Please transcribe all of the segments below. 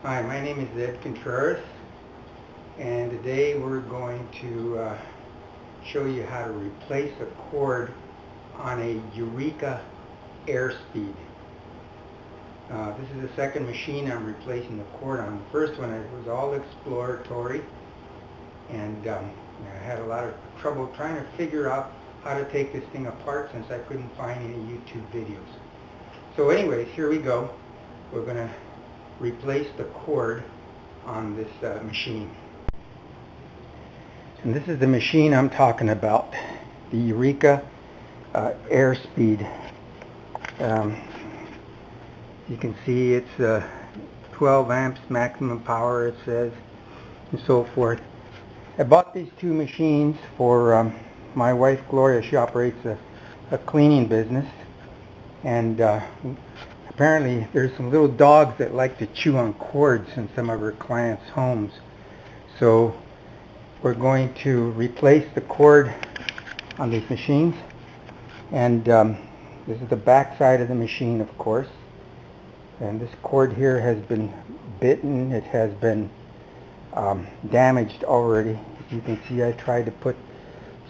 Hi, my name is Ed Contreras, and today we're going to show you how to replace a cord on a Eureka Airspeed. This is the second machine I'm replacing the cord on. The first one was all exploratory, and I had a lot of trouble trying to figure out how to take this thing apart since I couldn't find any YouTube videos. So anyways, here we go. We're going to replace the cord on this machine. And this is the machine I'm talking about, the Eureka Airspeed. You can see it's 12 amps maximum power, it says, and so forth. I bought these two machines for my wife Gloria. She operates a cleaning business, and apparently there's some little dogs that like to chew on cords in some of her clients' homes. So we're going to replace the cord on these machines, and this is the back side of the machine, of course. And this cord here has been bitten. It has been damaged already. As you can see, I tried to put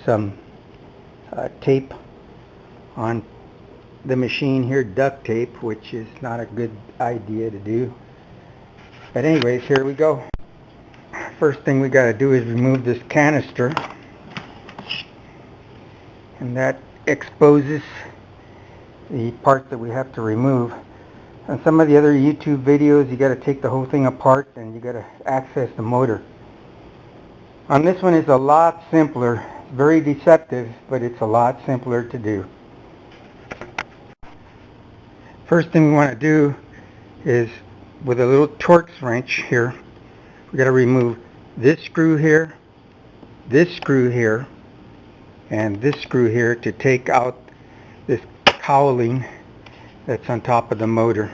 some tape on the machine here, duct tape, which is not a good idea to do. But anyways, here we go. First thing we got to do is remove this canister, and that exposes the part that we have to remove. On some of the other YouTube videos, you got to take the whole thing apart and you got to access the motor. On this one, it's a lot simpler. It's very deceptive, but it's a lot simpler to do. First thing we want to do is, with a little Torx wrench here, we got to remove this screw here, and this screw here to take out this cowling that's on top of the motor.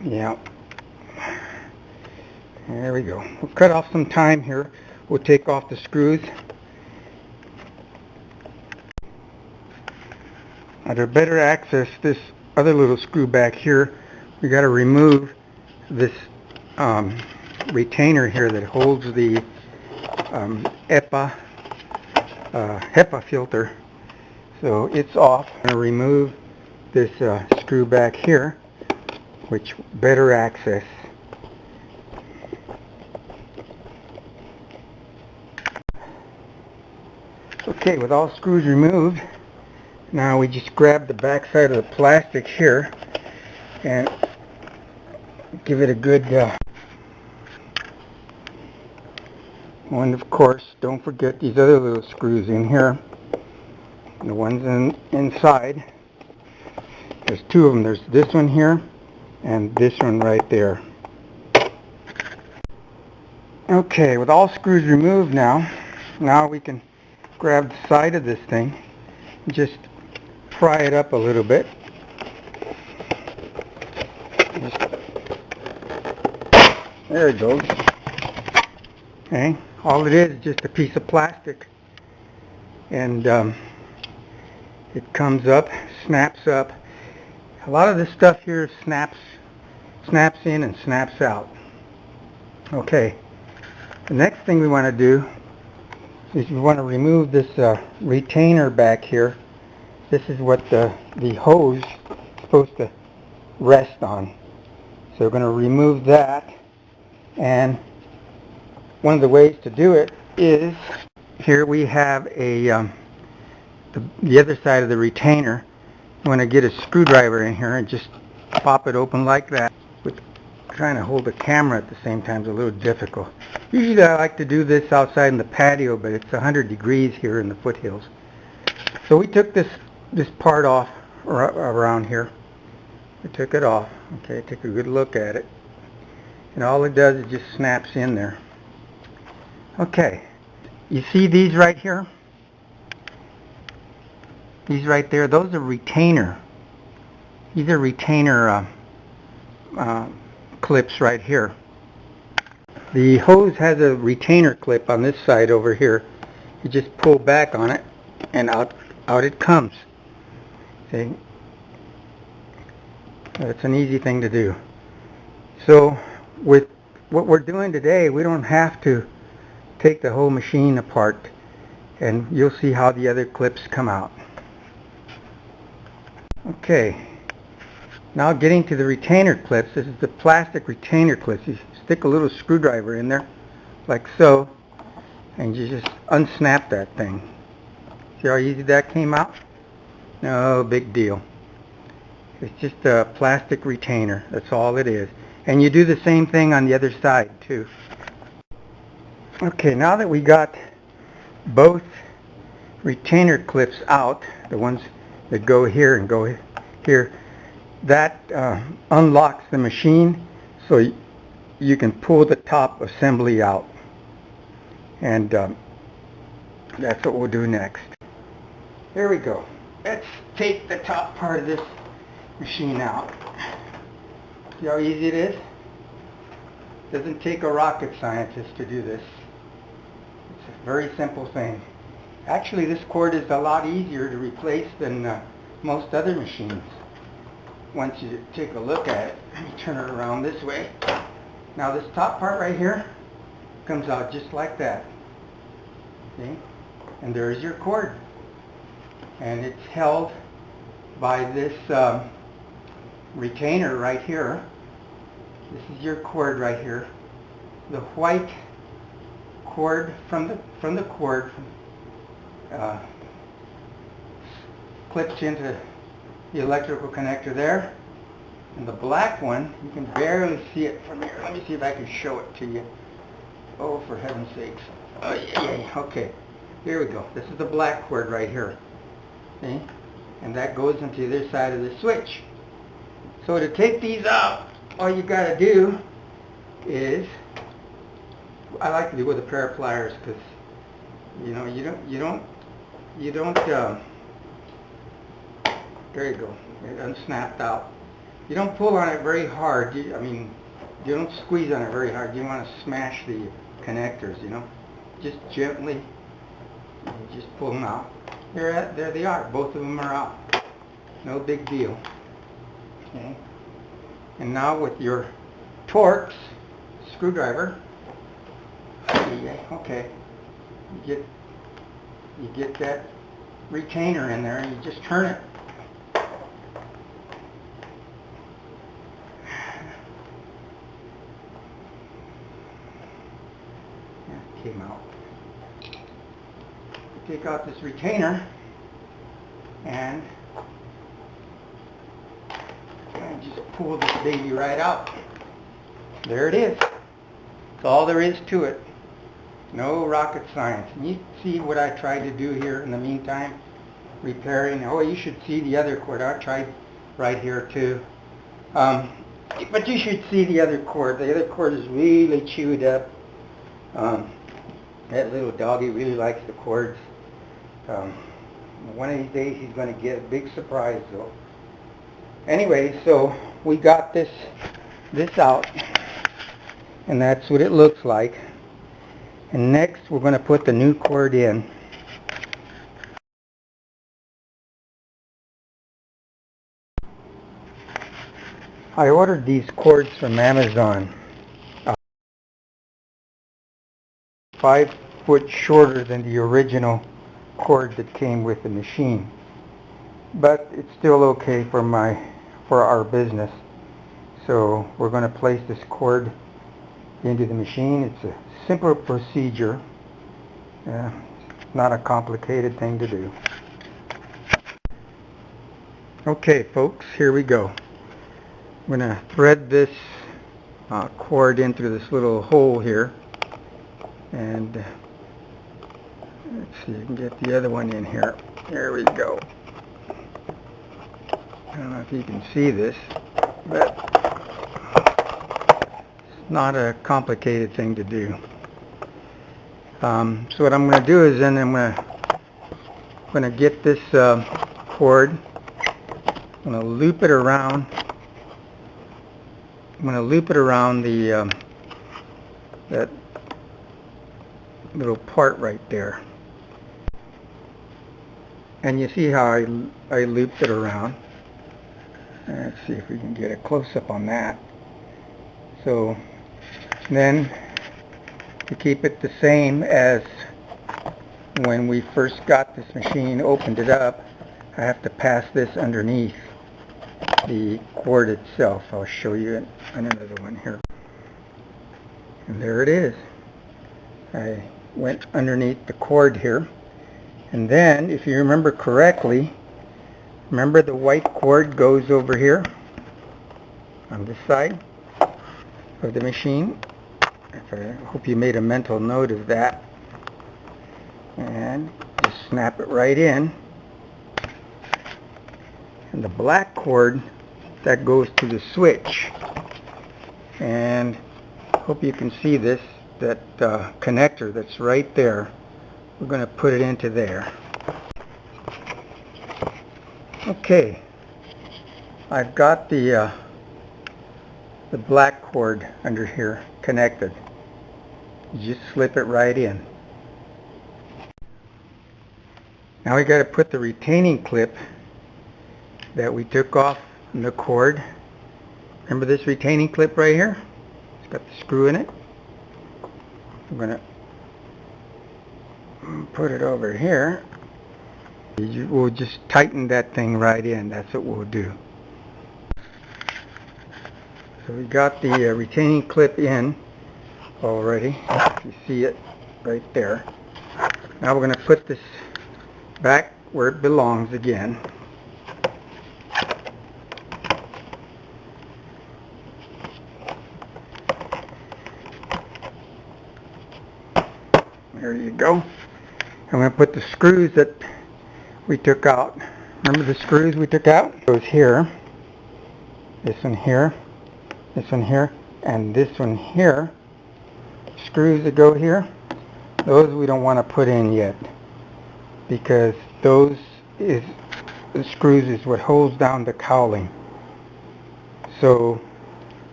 Yeah. There we go. We'll cut off some time here. We'll take off the screws. Now, to better access this other little screw back here, we got to remove this retainer here that holds the HEPA filter. So it's off. I'm going to remove this screw back here, which better access. Okay, with all screws removed, now we just grab the back side of the plastic here and give it a good and of course, don't forget these other little screws in here, the ones inside. There's two of them. There's this one here and this one right there. Okay, with all screws removed now we can grab the side of this thing and just pry it up a little bit. There it goes. Okay, all it is just a piece of plastic, and it comes up, snaps up. A lot of this stuff here snaps in and snaps out. Okay, the next thing we want to do is we want to remove this retainer back here. This is what the hose is supposed to rest on. So we're going to remove that, and one of the ways to do it is, here we have the other side of the retainer. You want to get a screwdriver in here and just pop it open like that. With trying to hold the camera at the same time is a little difficult. Usually I like to do this outside in the patio, but it's 100 degrees here in the foothills. So we took this part off around here. We took it off. Okay, take a good look at it. And all it does is just snaps in there. Okay, you see these right here? These right there, those are retainer. These are retainer clips right here. The hose has a retainer clip on this side over here. You just pull back on it and out it comes. See? It's an easy thing to do. So with what we're doing today, we don't have to take the whole machine apart, and you'll see how the other clips come out. Okay, now getting to the retainer clips. This is the plastic retainer clips. You stick a little screwdriver in there like so, and you just unsnap that thing. See how easy that came out? No big deal. It's just a plastic retainer. That's all it is. And you do the same thing on the other side too. Okay, now that we got both retainer clips out, the ones that go here and go here, that unlocks the machine so you can pull the top assembly out. And that's what we'll do next. Here we go. Let's take the top part of this machine out. See how easy it is? Doesn't take a rocket scientist to do this. It's a very simple thing. Actually, this cord is a lot easier to replace than most other machines. Once you take a look at it, let me turn it around this way. Now this top part right here comes out just like that. See? And there's your cord. And it's held by this retainer right here. This is your cord right here. The white cord from the cord clips into the electrical connector there, and the black one, you can barely see it from here. Let me see if I can show it to you. Oh, for heaven's sakes. Oh yeah, okay. Here we go. This is the black cord right here. See? And that goes into the other side of the switch. So to take these out, all you got to do is, I like to do with a pair of pliers, because you don't there you go, it unsnapped out. You don't pull on it very hard. You don't squeeze on it very hard. You want to smash the connectors, just gently. You just pull them out. There they are. Both of them are out. No big deal. Okay. And now with your Torx screwdriver, okay, you get that retainer in there and you just turn it. That came out. Take out this retainer and just pull this baby right out. There it is. That's all there is to it. No rocket science. And you see what I tried to do here in the meantime, repairing. Oh, you should see the other cord. I tried right here too. But you should see the other cord. The other cord is really chewed up. That little doggy really likes the cords. One of these days he's going to get a big surprise though. Anyway, so we got this out, and that's what it looks like. And next we're going to put the new cord in. I ordered these cords from Amazon. 5 foot shorter than the original cord that came with the machine. But it's still okay for our business. So we're going to place this cord into the machine. It's a simple procedure. Not a complicated thing to do. Okay folks, here we go. I'm going to thread this cord in through this little hole here. And let's see, you can get the other one in here. There we go. I don't know if you can see this, but it's not a complicated thing to do. So what I'm going to do is then I'm going to get this cord. I'm going to loop it around. I'm going to loop it around the that little part right there. And you see how I looped it around. Let's see if we can get a close-up on that. So then, to keep it the same as when we first got this machine, opened it up, I have to pass this underneath the cord itself. I'll show you another one here. And there it is. I went underneath the cord here. And then, if you remember correctly, remember the white cord goes over here on this side of the machine. I hope you made a mental note of that. And just snap it right in. And the black cord, that goes to the switch. And hope you can see this, that connector that's right there. We're going to put it into there. Okay, I've got the black cord under here connected. You just slip it right in. Now we got to put the retaining clip that we took off from the cord. Remember this retaining clip right here? It's got the screw in it. I'm going to put it over here. We'll just tighten that thing right in. That's what we'll do. So we got the retaining clip in already. You see it right there. Now we're going to put this back where it belongs again. There you go. I'm going to put the screws that we took out. Remember the screws we took out? It goes here, this one here, this one here, and this one here. Screws that go here, those we don't want to put in yet, because the screws is what holds down the cowling. So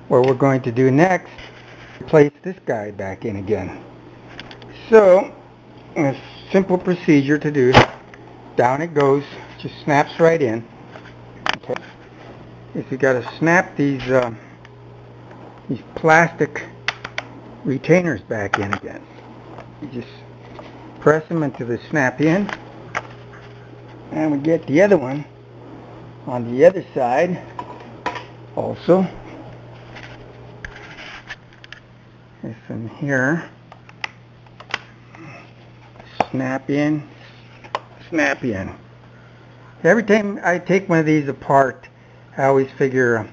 what we're going to do next, place this guy back in again. So a simple procedure to do. Down it goes, just snaps right in. Okay. If you got to snap these plastic retainers back in again, you just press them until they snap in, and we get the other one on the other side also. This one here, snap in, snap in. Every time I take one of these apart, I always figure,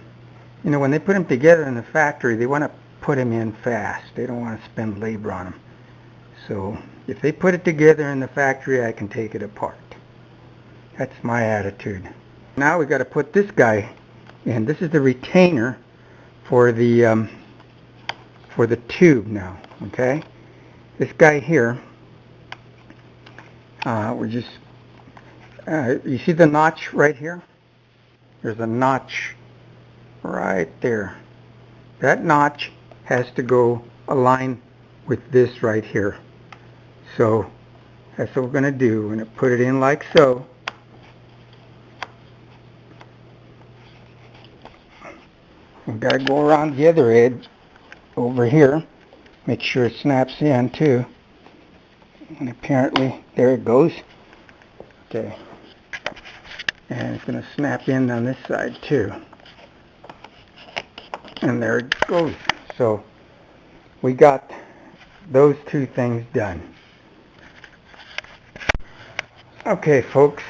you know, when they put them together in the factory, they want to put them in fast. They don't want to spend labor on them. So if they put it together in the factory, I can take it apart. That's my attitude. Now we got to put this guy in. This is the retainer for the tube now. Okay, this guy here. We're just you see the notch right here? There's a notch right there. That notch has to go align with this right here. So that's what we're going to do. We're going to put it in like so. We've got to go around the other edge over here. Make sure it snaps in too. And apparently, there it goes. Okay. And it's going to snap in on this side too. And there it goes. So we got those two things done. Okay, folks.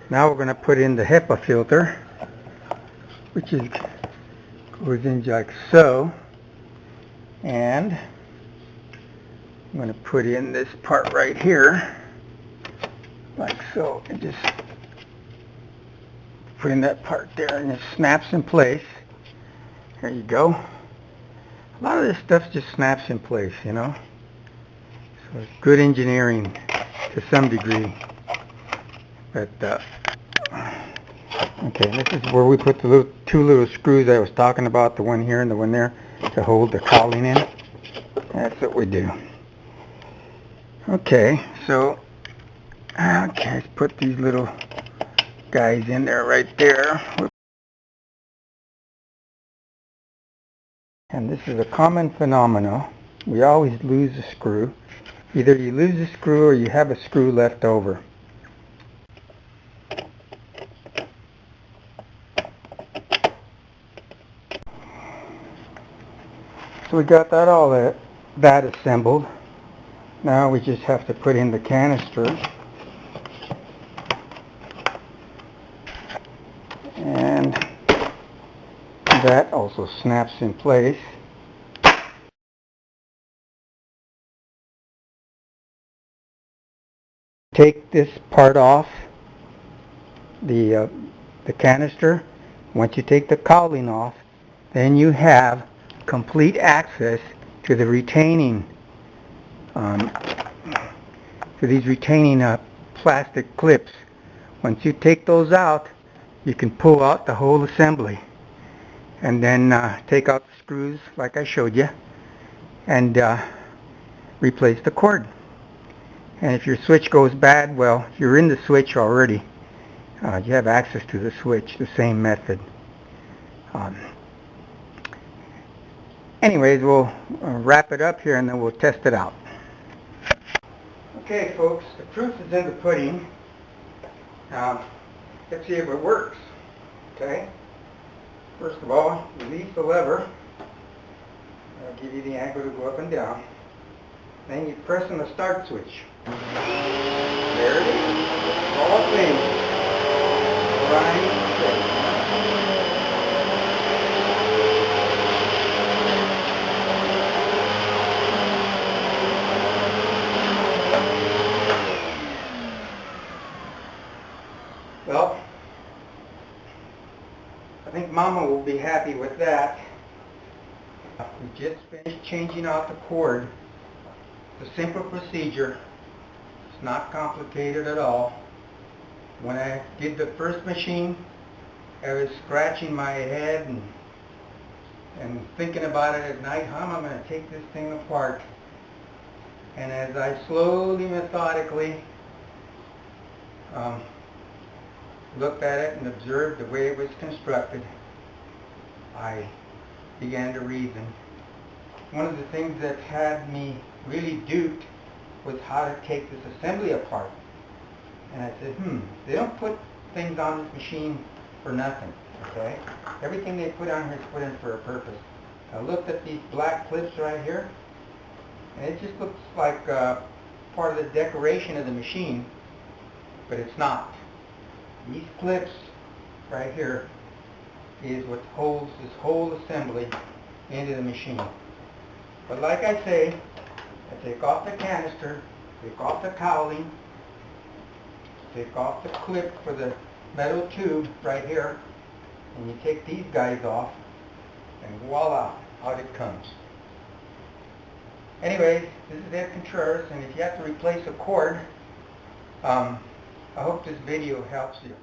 Now we're going to put in the HEPA filter, which goes in like so. And I'm going to put in this part right here, like so, and just put in that part there, and it snaps in place. There you go. A lot of this stuff just snaps in place, you know. So it's good engineering to some degree. But okay, this is where we put the two little screws I was talking about, the one here and the one there, to hold the cowling in. That's what we do. Okay, so let's put these little guys in there right there. And this is a common phenomenon. We always lose a screw. Either you lose a screw or you have a screw left over. So we got that assembled. Now we just have to put in the canister. And that also snaps in place. Take this part off the canister. Once you take the cowling off, then you have complete access to the retaining plastic clips. Once you take those out, you can pull out the whole assembly and then take out the screws like I showed you and replace the cord. And if your switch goes bad, well, you're in the switch already. You have access to the switch, the same method. Anyways, we'll wrap it up here and then we'll test it out. Okay, folks, the proof is in the pudding. Let's see if it works. Okay? First of all, release the lever. I'll give you the angle to go up and down. Then you press on the start switch. There it is. All things. Right there. Well, I think Mama will be happy with that. We just finished changing out the cord. It's a simple procedure. It's not complicated at all. When I did the first machine, I was scratching my head and thinking about it at night. How am I going to take this thing apart? And as I slowly, methodically looked at it and observed the way it was constructed, I began to reason. One of the things that had me really duped was how to take this assembly apart. And I said, they don't put things on this machine for nothing, okay? Everything they put on here is put in for a purpose. I looked at these black clips right here, and it just looks like part of the decoration of the machine, but it's not. These clips right here is what holds this whole assembly into the machine. But like I say, I take off the canister, take off the cowling, take off the clip for the metal tube right here, and you take these guys off, and voila, out it comes. Anyways, this is Ed Contreras, and if you have to replace a cord, I hope this video helps you.